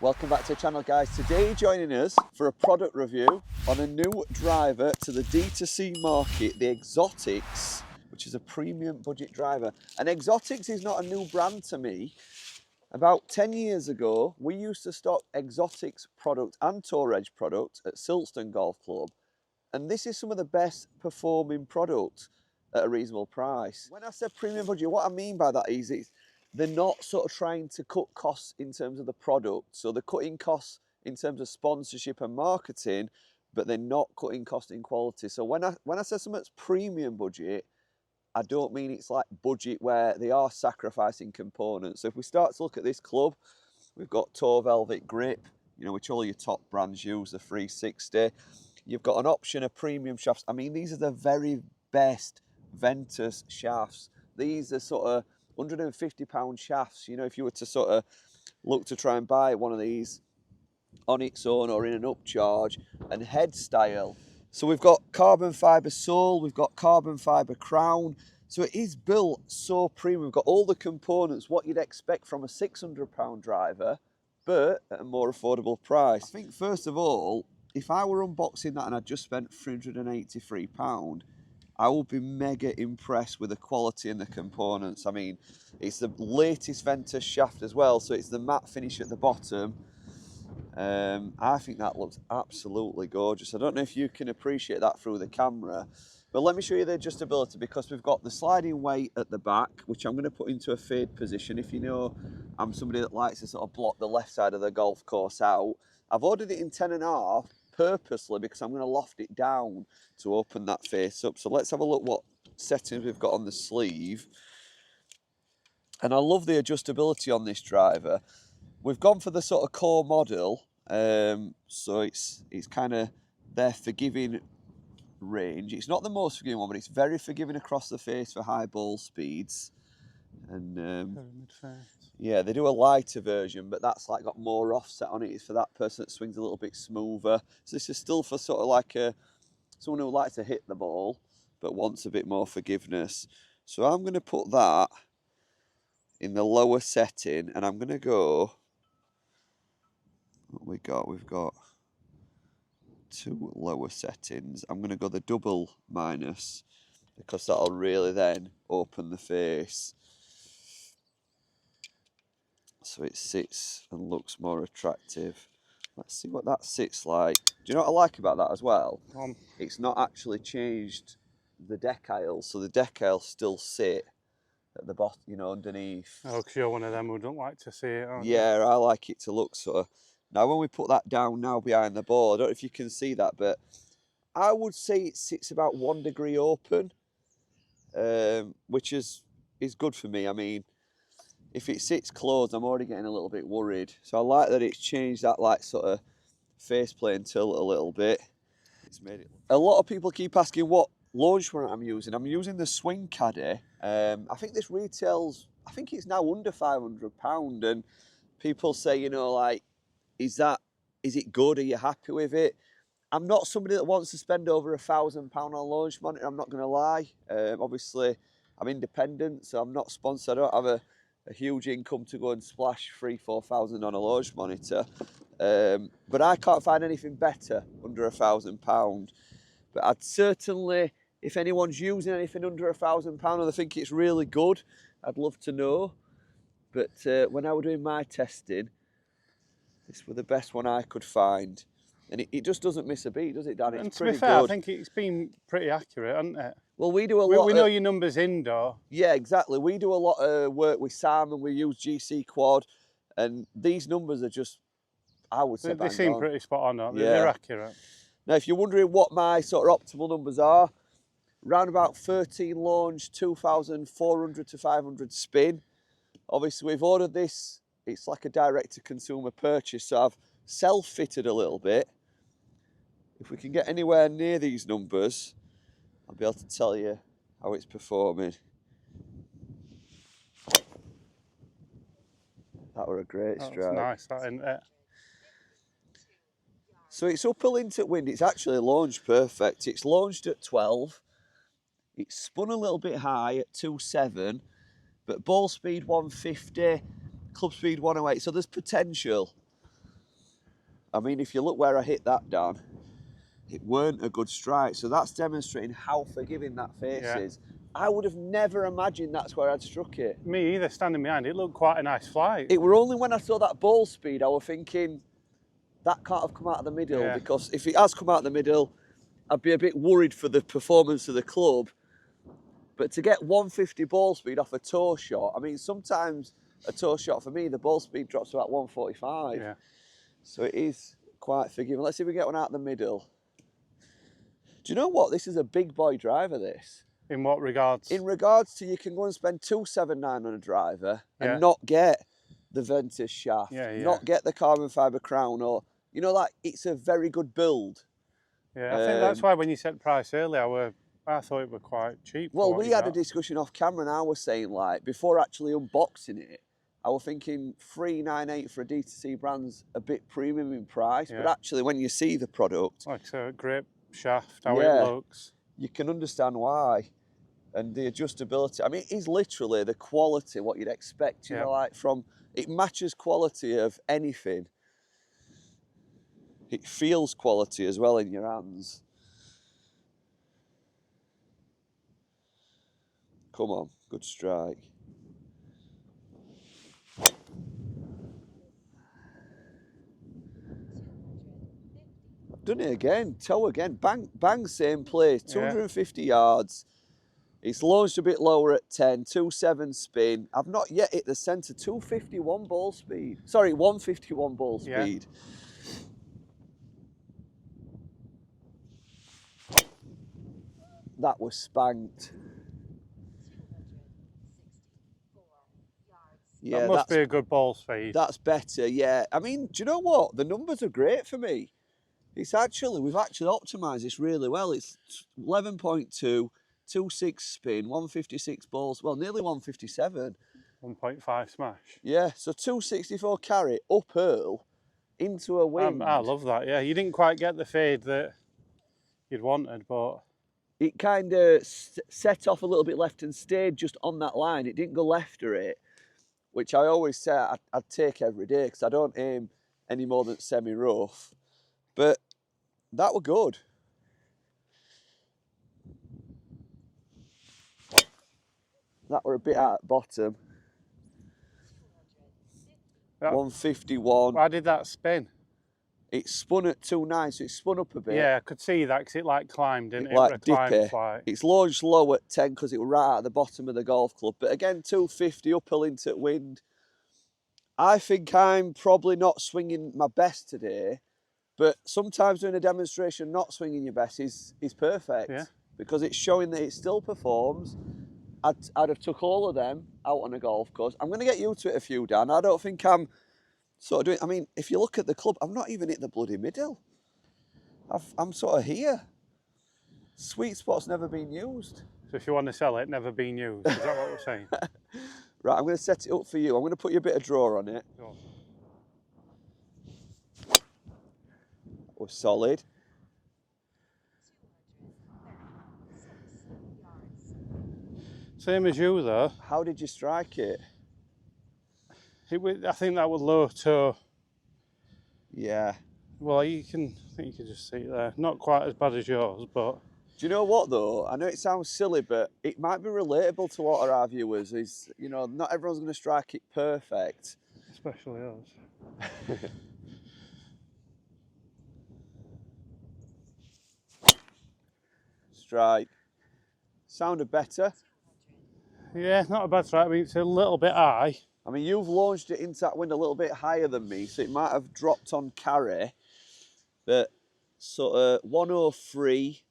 Welcome back to the channel, guys. Today joining us for a product review on a new driver to the D2C market, the Exotics, which is a premium budget driver. And Exotics is not a new brand to me. About 10 years ago, we used to stock Exotics product and Tour Edge product at Silston Golf Club. And this is some of the best performing product at a reasonable price. When I said premium budget, what I mean by that is they're not sort of trying to cut costs in terms of the product. So they're cutting costs in terms of sponsorship and marketing, but they're not cutting cost in quality. So when I say something's premium budget, I don't mean it's like budget where they are sacrificing components. So if we start to look at this club, we've got Tour Velvet Grip, you know, which all your top brands use, the 360. You've got an option of premium shafts. I mean, these are the very best Ventus shafts. These are sort of £150 shafts. You know, if you were to sort of look to try and buy one of these on its own or in an upcharge, and head style. So we've got carbon fibre sole, we've got carbon fibre crown. So it is built so premium. We've got all the components, what you'd expect from a £600 driver, but at a more affordable price. I think first of all, if I were unboxing that and I'd just spent £383, I would be mega impressed with the quality and the components. I mean, it's the latest Ventus shaft as well, so it's the matte finish at the bottom. I think that looks absolutely gorgeous. I don't know if you can appreciate that through the camera, but let me show you the adjustability, because we've got the sliding weight at the back, which I'm going to put into a fade position. If you know, I'm somebody that likes to sort of block the left side of the golf course out. I've ordered it in 10.5 purposely because I'm going to loft it down to open that face up. So let's have a look what settings we've got on the sleeve. And I love the adjustability on this driver. We've gone for the sort of core model, so it's kind of their forgiving range. It's not the most forgiving one, but it's very forgiving across the face for high ball speeds. And yeah, they do a lighter version, but that's like got more offset on it. It's for that person that swings a little bit smoother. So this is still for sort of like someone who likes to hit the ball, but wants a bit more forgiveness. So I'm going to put that in the lower setting, and I'm going to go. What we've got 2 lower settings. I'm going to go the double minus, because that'll really then open the face, so it sits and looks more attractive. Let's see what that sits like. Do you know what I like about that as well? It's not actually changed the decals, so the decals still sit at the bottom, you know, underneath. Oh, because you're one of them who don't like to see it, aren't you? Yeah, I like it to look sort of. Now, when we put that down now behind the ball, I don't know if you can see that, but I would say it sits about 1 degree open, which is good for me. I mean, if it sits closed, I'm already getting a little bit worried. So I like that it's changed that like sort of faceplane tilt a little bit. It's made it. A lot of people keep asking what launchpad I'm using. I'm using the Swing Caddy. I think this retails, I think it's now under £500, and people say, you know, like, is it good? Are you happy with it? I'm not somebody that wants to spend over £1,000 on a launch monitor, I'm not going to lie. Obviously, I'm independent, so I'm not sponsored. I don't have a huge income to go and splash 3,000–4,000 on a launch monitor. But I can't find anything better under £1,000. But I'd certainly, if anyone's using anything under £1,000 and they think it's really good, I'd love to know. But when I was doing my testing, this was the best one I could find. And it just doesn't miss a beat, does it, Dan? It's pretty fair, good. I think it's been pretty accurate, hasn't it? Well, we do a lot. We know your numbers indoor. Yeah, exactly. We do a lot of work with Sam, and we use GC Quad, and these numbers are just, I would say, They seem pretty spot on, aren't they? Yeah. They're accurate. Now, if you're wondering what my sort of optimal numbers are, round about 13 launch, 2,400 to 500 spin. Obviously, we've ordered this. It's like a direct-to-consumer purchase, so I've self-fitted a little bit. If we can get anywhere near these numbers, I'll be able to tell you how it's performing. That were a great strike. That's nice, that, isn't it? So it's uphill into wind. It's actually launched perfect. It's launched at 12. It's spun a little bit high at 2.7, but ball speed 150, club speed 108. So there's potential. I mean, if you look where I hit that, Dan, it weren't a good strike. So that's demonstrating how forgiving that face is. I would have never imagined that's where I'd struck it. Me either, standing behind it, looked quite a nice flight. It were only when I saw that ball speed, I was thinking, that can't have come out of the middle, because if it has come out of the middle, I'd be a bit worried for the performance of the club. But to get 150 ball speed off a toe shot, I mean, sometimes a toe shot for me, the ball speed drops to about 145. Yeah. So it is quite forgiving. Let's see if we get one out of the middle. Do you know what? This is a big boy driver, this. In what regards? In regards to, you can go and spend 279 on a driver and not get the Ventus shaft, not get the carbon fibre crown, or, you know, like, it's a very good build. Yeah, I think that's why when you said price earlier, I thought it was quite cheap. Well, we had a discussion off camera, and I was saying, like, before actually unboxing it, I was thinking $398 for a D2C brand's a bit premium in price, but actually when you see the product, like a great shaft, how it looks, you can understand why. And the adjustability, I mean, it is literally the quality, what you'd expect, you know, like from, it matches quality of anything. It feels quality as well in your hands. Come on, good strike. I've done it again, toe again, bang, bang, same place, 250 yards. It's launched a bit lower at 10, 2.7 spin. I've not yet hit the centre, 251 ball speed. Sorry, 151 ball speed. That was spanked. Yeah, that must be a good ball speed. That's better, yeah. I mean, do you know what? The numbers are great for me. It's actually, we've actually optimised this really well. It's 11.2, 2.6 spin, 156 balls, well, nearly 157. 1.5 smash. Yeah, so 264 carry, up hurl, into a wind. I love that, yeah. You didn't quite get the fade that you'd wanted, but... It kind of set off a little bit left and stayed just on that line. It didn't go left or it, which I always say I'd take every day because I don't aim any more than semi-rough. But that were good. That were a bit at bottom. 151. Why did that spin? It spun at 2.9, so it spun up a bit. Yeah, I could see that because it like climbed, didn't it? Like dippy. It's launched low at 10 because it was right at the bottom of the golf club. But again, 250 uphill into wind. I think I'm probably not swinging my best today, but sometimes doing a demonstration not swinging your best is perfect. Yeah. Because it's showing that it still performs. I'd have took all of them out on a golf course. I'm going to get you to it a few, Dan. I don't think I'm sort of doing, I mean, if you look at the club, I've not even hit the bloody middle. I'm sort of here. Sweet spot's never been used. So if you want to sell it, never been used. Is that what we're saying? Right, I'm going to set it up for you. I'm going to put you a bit of draw on it. Sure. That was solid. Same as you though. How did you strike it? I think that was low toe. Yeah. Well, I think you can just see it there. Not quite as bad as yours, but... Do you know what though? I know it sounds silly, but it might be relatable to what our viewers is, you know, not everyone's going to strike it perfect. Especially us. Strike. Sounded better. Yeah, not a bad strike. I mean, it's a little bit high. I mean, you've launched it into that wind a little bit higher than me, so it might have dropped on carry. But sort of 103,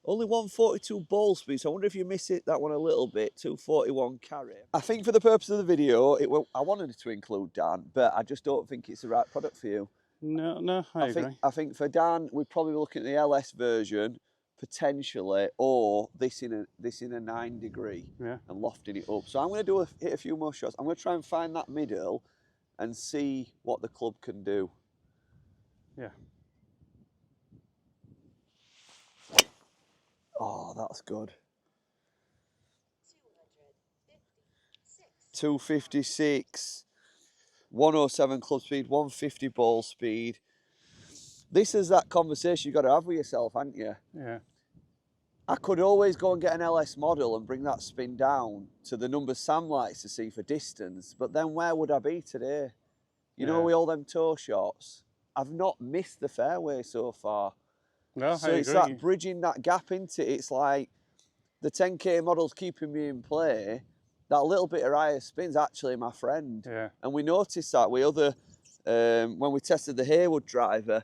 only 142 ball speed, so I wonder if you miss it, that one a little bit, 241 carry. I think for the purpose of the video, I wanted to include Dan, but I just don't think it's the right product for you. No, I agree. I think for Dan, we'd probably be looking at the LS version, potentially, or this in a 9 degree and lofting it up. So I'm going to hit a few more shots. I'm going to try and find that middle and see what the club can do. Yeah. Oh, that's good. 256, 107 club speed, 150 ball speed. This is that conversation you've got to have with yourself, haven't you? Yeah. I could always go and get an LS model and bring that spin down to the numbers Sam likes to see for distance, but then where would I be today? You know, with all them toe shots, I've not missed the fairway so far. No, So it's that bridging that gap into it. It's like the 10K model's keeping me in play. That little bit of higher spin's actually my friend. Yeah. And we noticed that with other, when we tested the Haywood driver,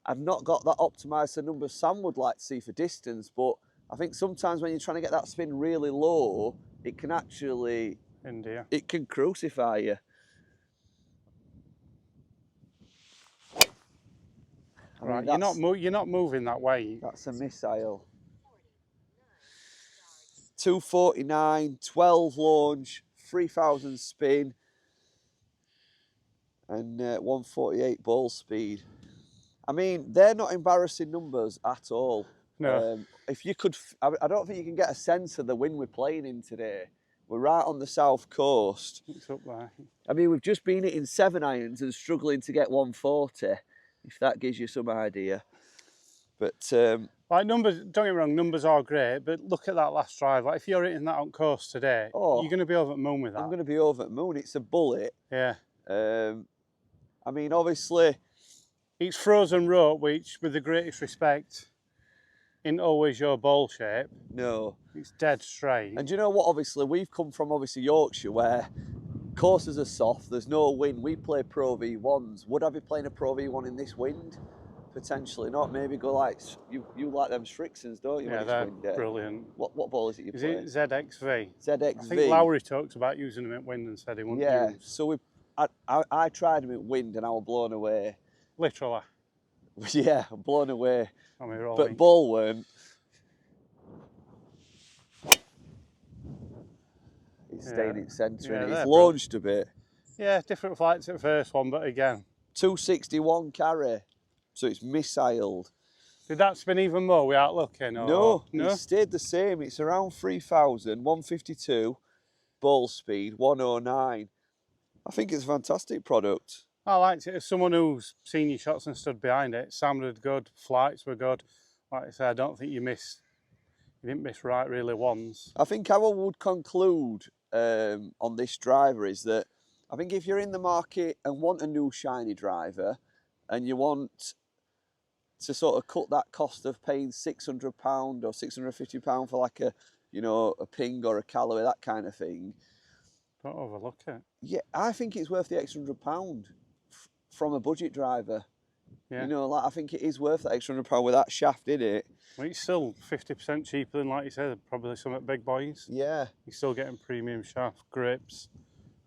I've not got that optimised to numbers Sam would like to see for distance, but I think sometimes when you're trying to get that spin really low, it can actually, it can crucify you. Right, you're not moving that way. That's a missile. 249, 12 launch, 3,000 spin, and 148 ball speed. I mean, they're not embarrassing numbers at all. No. If you could, I don't think you can get a sense of the wind we're playing in today. We're right on the south coast. It's up there. I mean, we've just been hitting 7 irons and struggling to get 140, if that gives you some idea. But like numbers, don't get me wrong, numbers are great, but look at that last drive. Like if you're hitting that on course today, you're going to be over the moon with that. I'm going to be over the moon. It's a bullet. Yeah. I mean, obviously, it's frozen rope, which, with the greatest respect, isn't always your ball shape. No. It's dead straight. And do you know what? Obviously, we've come from Yorkshire, where courses are soft. There's no wind. We play Pro V1s. Would I be playing a Pro V1 in this wind? Potentially not. Maybe go like you like them Strixons, don't you? Yeah, they're brilliant. What ball is it you play? Is it ZXV? ZXV. I think Lowry talked about using them at wind and said he wouldn't use. So I tried them at wind and I was blown away. Literally. Yeah, blown away. I mean, but ball weren't. It's staying in centre and it's launched a bit. Yeah, different flights at the first one, but again. 261 carry. So it's missiled. Did that spin even more without looking? Or? No, it stayed the same. It's around 3,000, 152, ball speed, 109. I think it's a fantastic product. I liked it. As someone who's seen your shots and stood behind it, sounded good, flights were good. Like I said, I don't think you didn't miss right really once. I think how I would conclude on this driver is that I think if you're in the market and want a new shiny driver and you want to sort of cut that cost of paying £600 or £650 for like a Ping or a Callaway, that kind of thing. Don't overlook it. Yeah, I think it's worth the extra £100 from a budget driver. Yeah. You know, like I think it is worth that extra £100 with that shaft in it. Well, it's still 50% cheaper than, like you said, probably some at big boys. Yeah. You're still getting premium shaft, grips,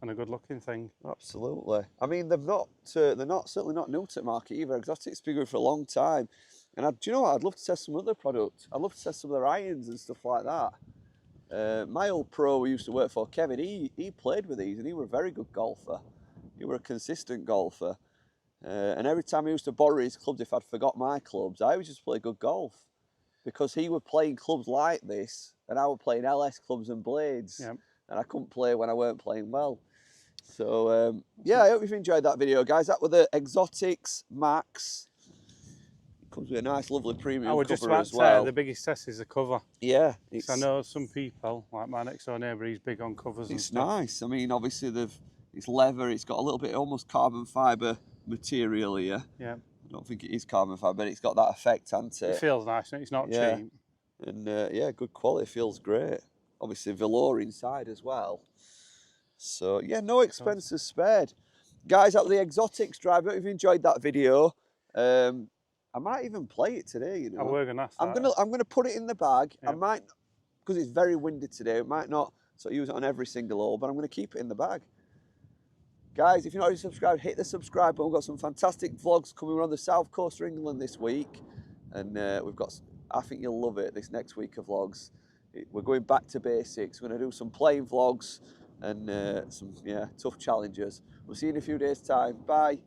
and a good looking thing. Absolutely. I mean, they're certainly not new to the market either. Exotic's been going for a long time. And do you know what? I'd love to test some other products. I'd love to test some of their irons and stuff like that. My old pro we used to work for, Kevin, he played with these and he was a very good golfer. He was a consistent golfer. And every time he used to borrow his clubs, if I'd forgot my clubs, I would just play good golf. Because he was playing clubs like this and I was playing LS clubs and blades. Yep. And I couldn't play when I weren't playing well. So, yeah, I hope you've enjoyed that video, guys. That were the Exotics Max. It comes with a nice, lovely premium cover just about as well. The biggest test is the cover. Yeah. I know some people, like my next door neighbour, he's big on covers and stuff. It's nice. I mean, obviously, it's leather. It's got a little bit almost carbon fibre material here. Yeah. I don't think it is carbon fibre, but it's got that effect, hasn't it? It feels nice, and it's not cheap. And, yeah, good quality. Feels great. Obviously, velour inside as well. So, yeah, no expenses spared. Guys, that was the Exotics drive. I hope you've enjoyed that video. I might even play it today, you know. We're gonna have that. I'm gonna put it in the bag. Yep. I might, because it's very windy today, it might not sort of use it on every single hole, but I'm gonna keep it in the bag. Guys, if you're not already subscribed, hit the subscribe button. We've got some fantastic vlogs coming on the south coast of England this week. And I think you'll love it, this next week of vlogs. We're going back to basics. We're gonna do some playing vlogs and some tough challenges. We'll see you in a few days' time. Bye.